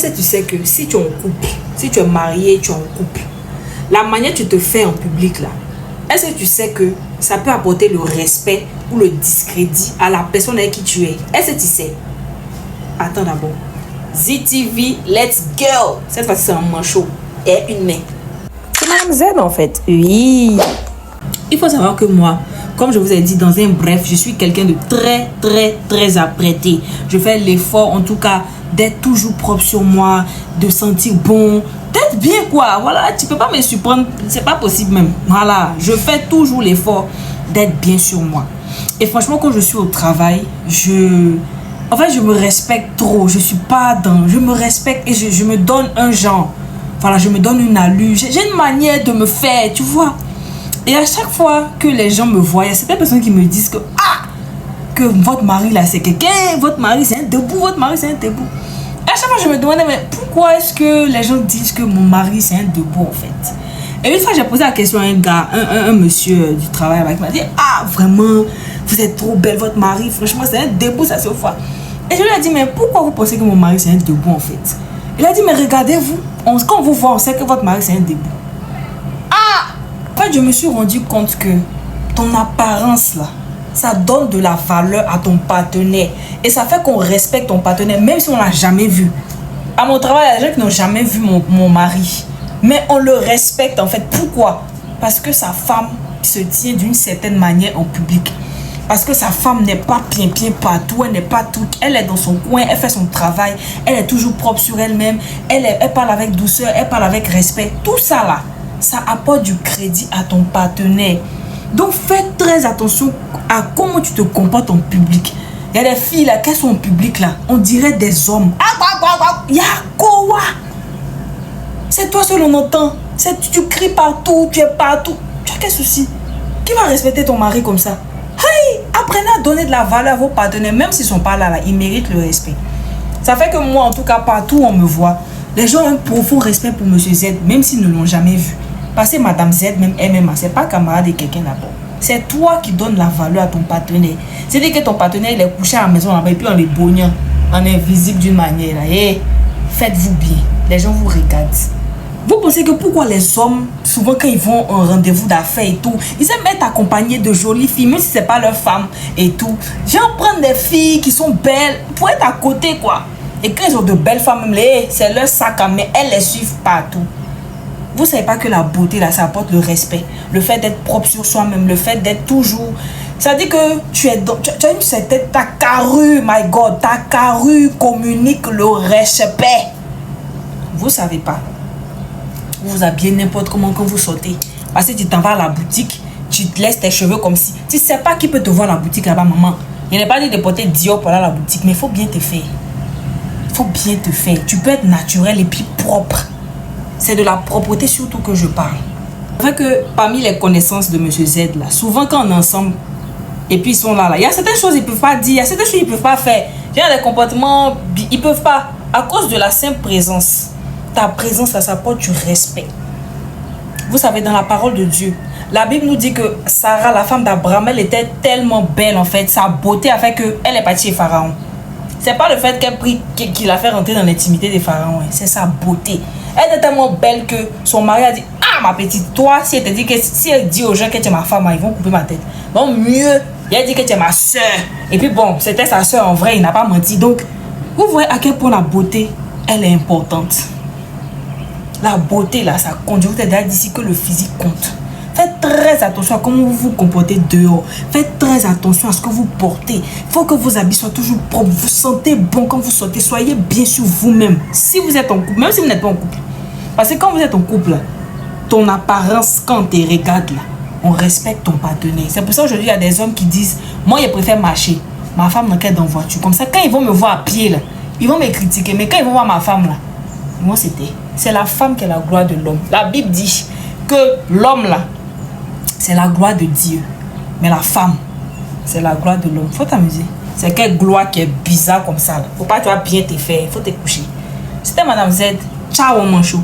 Est-ce que tu sais que si tu es en couple, si tu es marié, tu es en couple, la manière que tu te fais en public là, est-ce que tu sais que ça peut apporter le respect ou le discrédit à la personne avec qui tu es? Est-ce que tu sais? Attends d'abord. ZTV, let's go! Cette fois-ci, c'est un manchot et une main. C'est Madame Z en fait. Oui. Il faut savoir que moi, comme je vous ai dit dans un bref, je suis quelqu'un de très apprêté. Je fais l'effort en tout cas d'être toujours propre sur moi, de sentir bon, d'être bien quoi. Voilà, tu peux pas me surprendre, c'est pas possible même. Voilà, je fais toujours l'effort d'être bien sur moi. Et franchement, quand je suis au travail, je me respecte trop. Je suis pas dans, je me respecte et je me donne un genre. Voilà, je me donne une allure. J'ai une manière de me faire, tu vois. Et à chaque fois que les gens me voient, il y a certaines personnes qui me disent que votre mari là c'est quelqu'un, votre mari c'est un debout, votre mari c'est un debout. Et à chaque fois je me demandais mais pourquoi est-ce que les gens disent que mon mari c'est un debout en fait. Et une fois j'ai posé la question à un gars, un monsieur du travail qui m'a dit vraiment vous êtes trop belle votre mari, franchement c'est un debout ça se voit. Et je lui ai dit mais pourquoi vous pensez que mon mari c'est un debout en fait. Il a dit mais regardez-vous, quand on vous voit on sait que votre mari c'est un debout. En fait, je me suis rendu compte que ton apparence là, ça donne de la valeur à ton partenaire. Et ça fait qu'on respecte ton partenaire, même si on l'a jamais vu. À mon travail, il y a des gens qui n'ont jamais vu mon mari. Mais on le respecte en fait. Pourquoi? Parce que sa femme se tient d'une certaine manière en public. Parce que sa femme n'est pas bien partout, elle n'est pas toute. Elle est dans son coin, elle fait son travail, elle est toujours propre sur elle-même. Elle parle avec douceur, elle parle avec respect. Tout ça là, ça apporte du crédit à ton partenaire. Donc fais très attention à comment tu te comportes en public. Il y a des filles là qui sont en public là, on dirait des hommes. Yakowa. C'est toi seul on entend. Tu cries partout, tu es partout. Tu as quel souci? Qui va respecter ton mari comme ça? Hey, apprenez à donner de la valeur à vos partenaires, même s'ils ne sont pas là, ils méritent le respect. Ça fait que moi en tout cas partout où on me voit, les gens ont un profond respect pour Monsieur Z, même s'ils ne l'ont jamais vu. Parce que Madame Z, même MMA, c'est pas camarade de quelqu'un d'abord. C'est toi qui donnes la valeur à ton partenaire. C'est-à-dire que ton partenaire, il est couché à la maison là-bas et puis on les bognant, on est visible d'une manière là. Et faites-vous bien. Les gens vous regardent. Vous pensez que pourquoi les hommes, souvent quand ils vont à un rendez-vous d'affaires et tout, ils aiment être accompagnés de jolies filles, même si c'est pas leur femme et tout. Viens prendre des filles qui sont belles pour être à côté quoi. Et quand ils ont de belles femmes, c'est leur sac à main, elles les suivent partout. Vous savez pas que la beauté là, ça apporte le respect, le fait d'être propre sur soi-même, le fait d'être toujours. Ça dit que tu as une certaine, ta carrure, my God, ta carrure communique le respect. Vous savez pas. Vous vous habillez n'importe comment quand vous sortez. Parce que tu t'en vas à la boutique, tu te laisses tes cheveux comme si. Tu sais pas qui peut te voir à la boutique là-bas, maman. Il n'est pas dit de porter Dior pour aller à la boutique, mais il faut bien te faire. Il faut bien te faire. Tu peux être naturel et puis propre. C'est de la propreté surtout que je parle. C'est vrai que parmi les connaissances de Monsieur Z, là, souvent quand on est ensemble, et puis ils sont là, il y a certaines choses qu'ils ne peuvent pas dire, il y a certaines choses qu'ils ne peuvent pas faire. Il y a des comportements, ils ne peuvent pas. À cause de la simple présence, ta présence, là, ça apporte du respect. Vous savez, dans la parole de Dieu, la Bible nous dit que Sarah, la femme d'Abraham, elle était tellement belle en fait, sa beauté a fait qu'elle est partie chez Pharaon. C'est pas le fait qu'il l'a fait rentrer dans l'intimité des pharaons, c'est sa beauté. Elle était tellement belle que son mari a dit ma petite, toi, si elle dit aux gens que tu es ma femme, ils vont couper ma tête. Donc mieux, il a dit que tu es ma soeur. Et puis bon, c'était sa soeur en vrai, il n'a pas menti. Donc, vous voyez à quel point la beauté, elle est importante. La beauté là, ça compte. Je vous ai déjà dit ici que le physique compte. Faites très attention à comment vous vous comportez dehors. Faites très attention à ce que vous portez. Il faut que vos habits soient toujours propres. Vous sentez bon quand vous sortez. Soyez bien sur vous-même. Si vous êtes en couple, même si vous n'êtes pas en couple. Parce que quand vous êtes en couple, ton apparence, quand tu regardes là, on respecte ton partenaire. C'est pour ça aujourd'hui, il y a des hommes qui disent, moi, je préfère marcher. Ma femme n'a qu'à être dans la voiture. Comme ça, quand ils vont me voir à pied, là, ils vont me critiquer. Mais quand ils vont voir ma femme, là, moi, c'est la femme qui est la gloire de l'homme. La Bible dit que l'homme, là, c'est la gloire de Dieu. Mais la femme, c'est la gloire de l'homme. Faut t'amuser. C'est quelle gloire qui est bizarre comme ça. Là. Faut pas, tu vas bien te faire. Faut te coucher. C'était Madame Z. Ciao, mon chou.